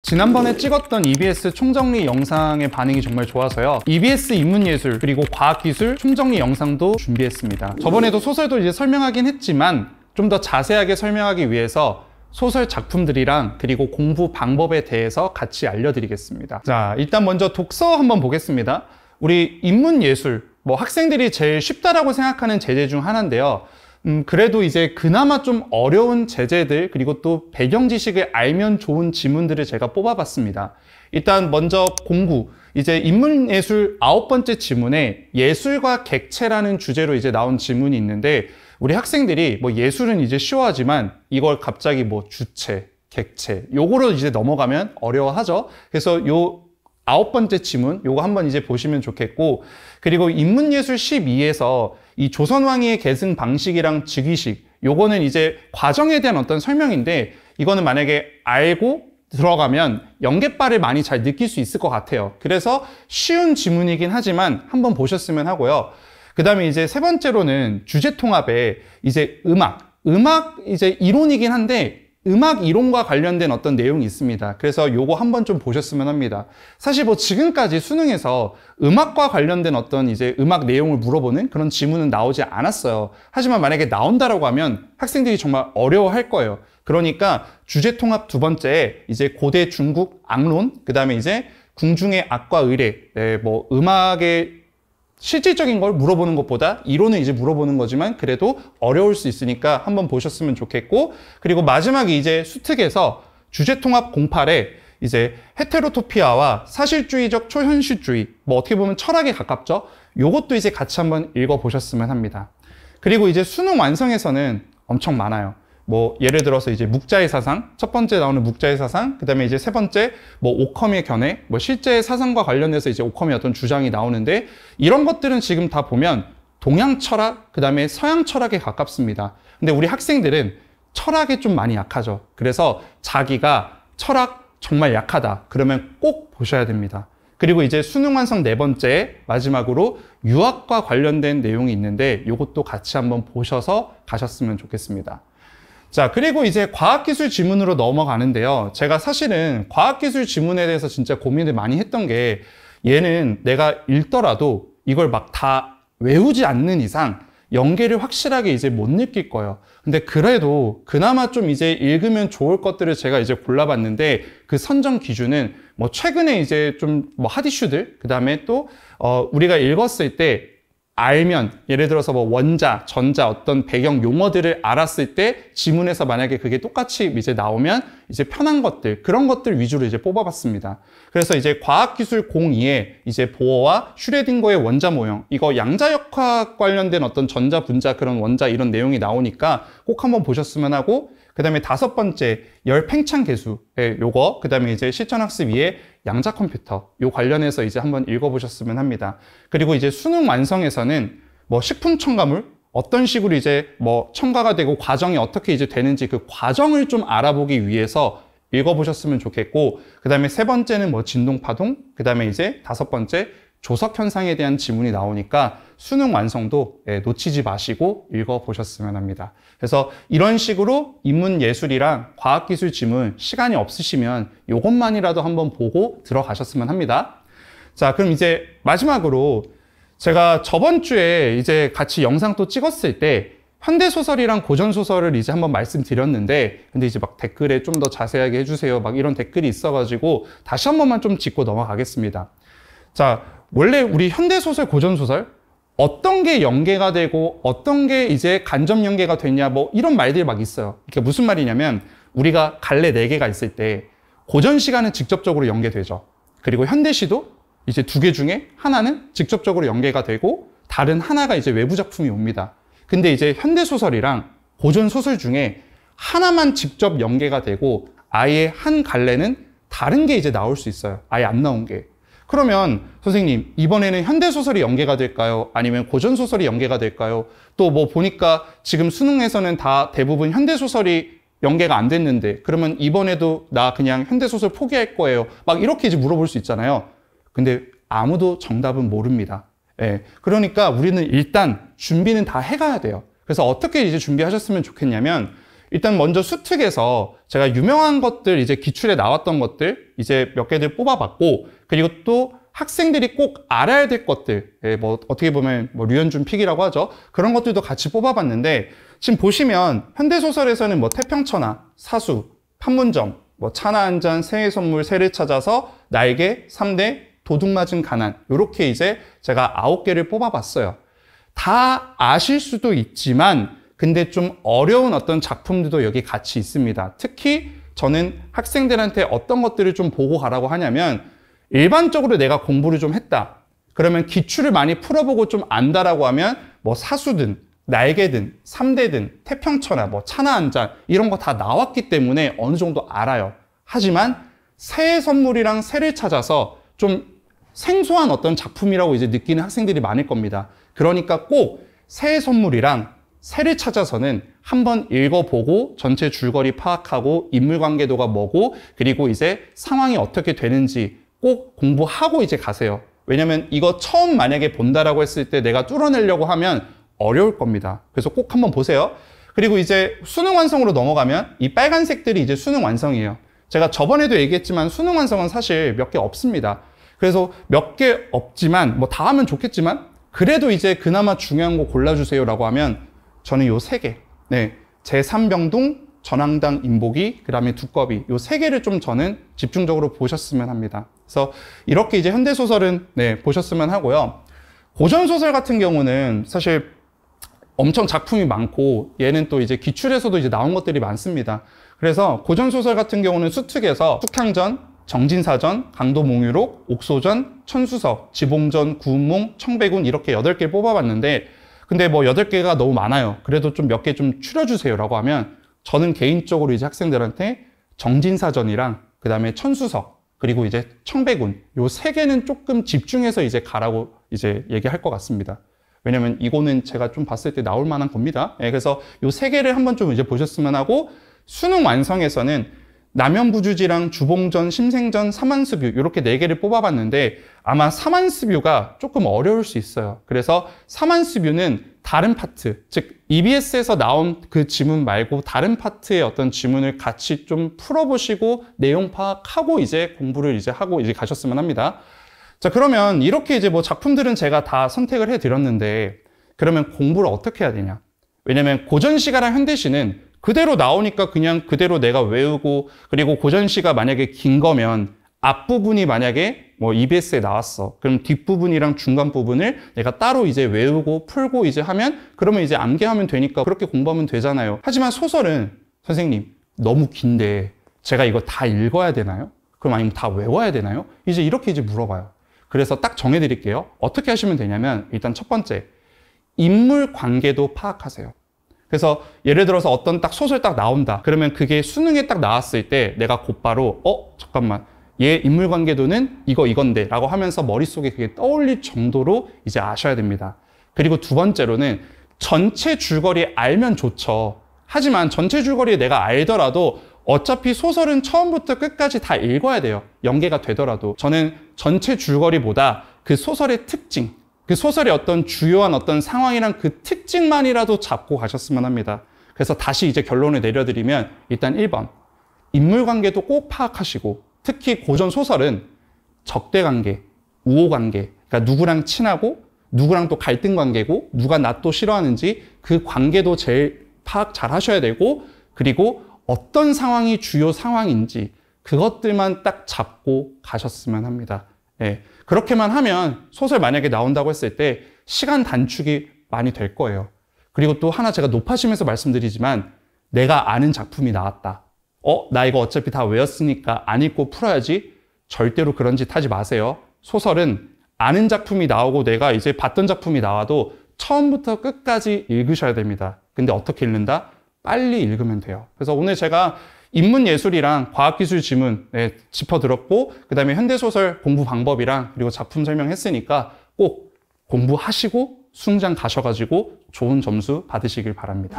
지난번에 찍었던 EBS 총정리 영상의 반응이 정말 좋아서요. EBS 인문예술 그리고 과학기술 총정리 영상도 준비했습니다. 저번에도 소설도 이제 설명하긴 했지만 좀 더 자세하게 설명하기 위해서 소설 작품들이랑 그리고 공부 방법에 대해서 같이 알려드리겠습니다. 자, 일단 먼저 독서 한번 보겠습니다. 우리 인문예술, 학생들이 제일 쉽다라고 생각하는 제재 중 하나인데요. 그래도 이제 그나마 좀 어려운 제재들 그리고 또 배경 지식을 알면 좋은 지문들을 제가 뽑아봤습니다. 일단 먼저 공구, 이제 인문예술 9번째 지문에 예술과 객체라는 주제로 이제 나온 지문이 있는데 우리 학생들이 예술은 이제 쉬워하지만 이걸 갑자기 주체, 객체 요거로 이제 넘어가면 어려워하죠. 그래서 요 9번째 지문 요거 한번 이제 보시면 좋겠고, 그리고 인문예술 12에서 이 조선왕위의 계승 방식이랑 즉위식 요거는 이제 과정에 대한 어떤 설명인데 이거는 만약에 알고 들어가면 연계발을 많이 잘 느낄 수 있을 것 같아요. 그래서 쉬운 지문이긴 하지만 한번 보셨으면 하고요. 그 다음에 이제 세 번째로는 주제 통합에 이제 음악 이제 이론이긴 한데 음악 이론과 관련된 어떤 내용이 있습니다. 그래서 요거 한번 좀 보셨으면 합니다. 사실 지금까지 수능에서 음악과 관련된 어떤 이제 음악 내용을 물어보는 그런 지문은 나오지 않았어요. 하지만 만약에 나온다라고 하면 학생들이 정말 어려워할 거예요. 그러니까 주제 통합 두 번째에 이제 고대 중국 악론, 그 다음에 이제 궁중의 악과 의례, 음악의 실질적인 걸 물어보는 것보다 이론은 이제 물어보는 거지만 그래도 어려울 수 있으니까 한번 보셨으면 좋겠고, 그리고 마지막에 이제 수특에서 주제통합 08에 이제 헤테로토피아와 사실주의적 초현실주의, 어떻게 보면 철학에 가깝죠. 요것도 이제 같이 한번 읽어보셨으면 합니다. 그리고 이제 수능 완성에서는 엄청 많아요. 예를 들어서 이제 묵자의 사상, 첫 번째 나오는 묵자의 사상, 그 다음에 이제 세 번째, 오컴의 견해, 실제 사상과 관련해서 이제 오컴의 어떤 주장이 나오는데, 이런 것들은 지금 다 보면 동양 철학, 그 다음에 서양 철학에 가깝습니다. 근데 우리 학생들은 철학에 좀 많이 약하죠. 그래서 자기가 철학 정말 약하다. 그러면 꼭 보셔야 됩니다. 그리고 이제 수능 완성 네 번째, 마지막으로 유학과 관련된 내용이 있는데, 이것도 같이 한번 보셔서 가셨으면 좋겠습니다. 자, 그리고 이제 과학기술 지문으로 넘어가는데요. 제가 사실은 과학기술 지문에 대해서 진짜 고민을 많이 했던 게, 얘는 내가 읽더라도 이걸 다 외우지 않는 이상 연계를 확실하게 이제 못 느낄 거예요. 근데 그래도 그나마 좀 이제 읽으면 좋을 것들을 제가 이제 골라봤는데, 그 선정 기준은 최근에 이제 좀 핫이슈들, 그 다음에 또 우리가 읽었을 때 알면, 예를 들어서 원자, 전자 어떤 배경 용어들을 알았을 때 지문에서 만약에 그게 똑같이 이제 나오면 이제 편한 것들, 그런 것들 위주로 이제 뽑아봤습니다. 그래서 이제 과학기술 02에 이제 보어와 슈레딩거의 원자 모형, 이거 양자역학 관련된 어떤 전자, 분자, 그런 원자 이런 내용이 나오니까 꼭 한번 보셨으면 하고, 그 다음에 다섯 번째 열 팽창 계수, 요거, 그 다음에 이제 실전학습 2에 양자 컴퓨터, 요 관련해서 이제 한번 읽어보셨으면 합니다. 그리고 이제 수능 완성에서는 식품 첨가물, 어떤 식으로 이제 첨가가 되고 과정이 어떻게 이제 되는지 그 과정을 좀 알아보기 위해서 읽어보셨으면 좋겠고, 그 다음에 세 번째는 진동파동, 그 다음에 이제 다섯 번째 조석 현상에 대한 지문이 나오니까 수능 완성도 놓치지 마시고 읽어보셨으면 합니다. 그래서 이런 식으로 인문예술이랑 과학기술 지문 시간이 없으시면 이것만이라도 한번 보고 들어가셨으면 합니다. 자, 그럼 이제 마지막으로 제가 저번 주에 이제 같이 영상 또 찍었을 때 현대소설이랑 고전소설을 이제 한번 말씀드렸는데, 근데 이제 댓글에 좀 더 자세하게 해주세요. 이런 댓글이 있어가지고 다시 한 번만 좀 짚고 넘어가겠습니다. 자, 원래 우리 현대소설, 고전소설 어떤 게 연계가 되고 어떤 게 이제 간접 연계가 되냐 이런 말들이 있어요. 이게 무슨 말이냐면, 우리가 갈래 4개가 있을 때 고전시가는 직접적으로 연계되죠. 그리고 현대시도 이제 2개 중에 하나는 직접적으로 연계가 되고 다른 하나가 이제 외부 작품이 옵니다. 근데 이제 현대소설이랑 고전소설 중에 하나만 직접 연계가 되고 아예 한 갈래는 다른 게 이제 나올 수 있어요. 아예 안 나온 게. 그러면 선생님, 이번에는 현대소설이 연계가 될까요? 아니면 고전소설이 연계가 될까요? 또 보니까 지금 수능에서는 다 대부분 현대소설이 연계가 안 됐는데, 그러면 이번에도 나 그냥 현대소설 포기할 거예요. 이렇게 이제 물어볼 수 있잖아요. 근데 아무도 정답은 모릅니다. 그러니까 우리는 일단 준비는 다 해가야 돼요. 그래서 어떻게 이제 준비하셨으면 좋겠냐면, 일단 먼저 수특에서 제가 유명한 것들, 이제 기출에 나왔던 것들 이제 몇 개들 뽑아봤고, 그리고 또 학생들이 꼭 알아야 될 것들, 뭐 어떻게 보면 뭐 류현준 픽이라고 하죠. 그런 것들도 같이 뽑아봤는데, 지금 보시면 현대소설에서는 뭐 태평천하, 사수, 판문점, 뭐 차나 한 잔, 새해 선물, 새를 찾아서, 날개, 3대, 도둑 맞은 가난, 이렇게 이제 제가 9개를 뽑아봤어요. 다 아실 수도 있지만 근데 좀 어려운 어떤 작품들도 여기 같이 있습니다. 특히 저는 학생들한테 어떤 것들을 좀 보고 가라고 하냐면, 일반적으로 내가 공부를 좀 했다, 그러면 기출을 많이 풀어보고 좀 안다라고 하면 뭐 사수든 날개든 3대든 태평천하, 뭐 차나 한 잔 이런 거 다 나왔기 때문에 어느 정도 알아요. 하지만 새해 선물이랑 새를 찾아서 좀 생소한 어떤 작품이라고 이제 느끼는 학생들이 많을 겁니다. 그러니까 꼭 새해 선물이랑 새를 찾아서는 한번 읽어보고 전체 줄거리 파악하고 인물관계도가 뭐고 그리고 이제 상황이 어떻게 되는지 꼭 공부하고 이제 가세요. 왜냐면 이거 처음 만약에 본다라고 했을 때 내가 뚫어내려고 하면 어려울 겁니다. 그래서 꼭 한번 보세요. 그리고 이제 수능 완성으로 넘어가면 이 빨간색들이 이제 수능 완성이에요. 제가 저번에도 얘기했지만 수능 완성은 사실 몇 개 없습니다. 그래서 몇 개 없지만 뭐 다 하면 좋겠지만 그래도 이제 그나마 중요한 거 골라주세요라고 하면 저는 요 3개, 네, 제3병동, 전황당 인보기, 그 다음에 두꺼비, 요 3개를 좀 저는 집중적으로 보셨으면 합니다. 그래서 이렇게 이제 현대소설은 네, 보셨으면 하고요. 고전소설 같은 경우는 사실 엄청 작품이 많고 얘는 또 이제 기출에서도 이제 나온 것들이 많습니다. 그래서 고전소설 같은 경우는 수특에서 숙향전, 정진사전, 강도몽유록, 옥소전, 천수석, 지봉전, 구운몽, 청백운 이렇게 8개 뽑아봤는데 근데 뭐 8개가 너무 많아요. 그래도 좀 몇 개 좀 추려주세요 라고 하면 저는 개인적으로 이제 학생들한테 정진사전이랑 그 다음에 천수석 그리고 이제 청백운 요 3개는 조금 집중해서 이제 가라고 이제 얘기할 것 같습니다. 왜냐면 이거는 제가 좀 봤을 때 나올 만한 겁니다. 예, 그래서 요 3개를 한번 좀 이제 보셨으면 하고 수능 완성에서는 남현부주지랑 주봉전, 심생전, 사만수뷰 이렇게 4개를 뽑아봤는데 아마 사만수뷰가 조금 어려울 수 있어요. 그래서 사만수뷰는 다른 파트, 즉 EBS에서 나온 그 지문 말고 다른 파트의 어떤 지문을 같이 좀 풀어보시고 내용 파악하고 이제 공부를 이제 하고 이제 가셨으면 합니다. 자, 그러면 이렇게 이제 뭐 작품들은 제가 다 선택을 해드렸는데 그러면 공부를 어떻게 해야 되냐? 왜냐면 고전시가랑 현대시는 그대로 나오니까 그냥 그대로 내가 외우고 그리고 고전시가 만약에 긴 거면 앞부분이 만약에 뭐 EBS에 나왔어. 그럼 뒷부분이랑 중간 부분을 내가 따로 이제 외우고 풀고 이제 하면 그러면 이제 암기하면 되니까 그렇게 공부하면 되잖아요. 하지만 소설은 선생님 너무 긴데 제가 이거 다 읽어야 되나요? 그럼 아니면 다 외워야 되나요? 이제 이렇게 이제 물어봐요. 그래서 딱 정해드릴게요. 어떻게 하시면 되냐면 일단 첫 번째, 인물 관계도 파악하세요. 그래서 예를 들어서 어떤 딱 소설 딱 나온다. 그러면 그게 수능에 딱 나왔을 때 내가 곧바로 잠깐만 얘 인물관계도는 이건데 라고 하면서 머릿속에 그게 떠올릴 정도로 이제 아셔야 됩니다. 그리고 두 번째로는 전체 줄거리 알면 좋죠. 하지만 전체 줄거리 내가 알더라도 어차피 소설은 처음부터 끝까지 다 읽어야 돼요. 연계가 되더라도. 저는 전체 줄거리보다 그 소설의 특징, 그 소설의 어떤 주요한 어떤 상황이랑 그 특징만이라도 잡고 가셨으면 합니다. 그래서 다시 이제 결론을 내려드리면 일단 1번, 인물관계도 꼭 파악하시고 특히 고전 소설은 적대관계, 우호관계, 그러니까 누구랑 친하고 누구랑 또 갈등관계고 누가 나 또 싫어하는지 그 관계도 제일 파악 잘 하셔야 되고 그리고 어떤 상황이 주요 상황인지 그것들만 딱 잡고 가셨으면 합니다. 예, 그렇게만 하면 소설 만약에 나온다고 했을 때 시간 단축이 많이 될 거예요. 그리고 또 하나 제가 높아지면서 말씀드리지만 내가 아는 작품이 나왔다. 나 이거 어차피 다 외웠으니까 안 읽고 풀어야지. 절대로 그런 짓 하지 마세요. 소설은 아는 작품이 나오고 내가 이제 봤던 작품이 나와도 처음부터 끝까지 읽으셔야 됩니다. 근데 어떻게 읽는다? 빨리 읽으면 돼요. 그래서 오늘 제가 인문예술이랑 과학기술 지문 짚어드렸고 그 다음에 현대소설 공부 방법이랑 그리고 작품 설명했으니까 꼭 공부하시고 수능장 가셔가지고 좋은 점수 받으시길 바랍니다.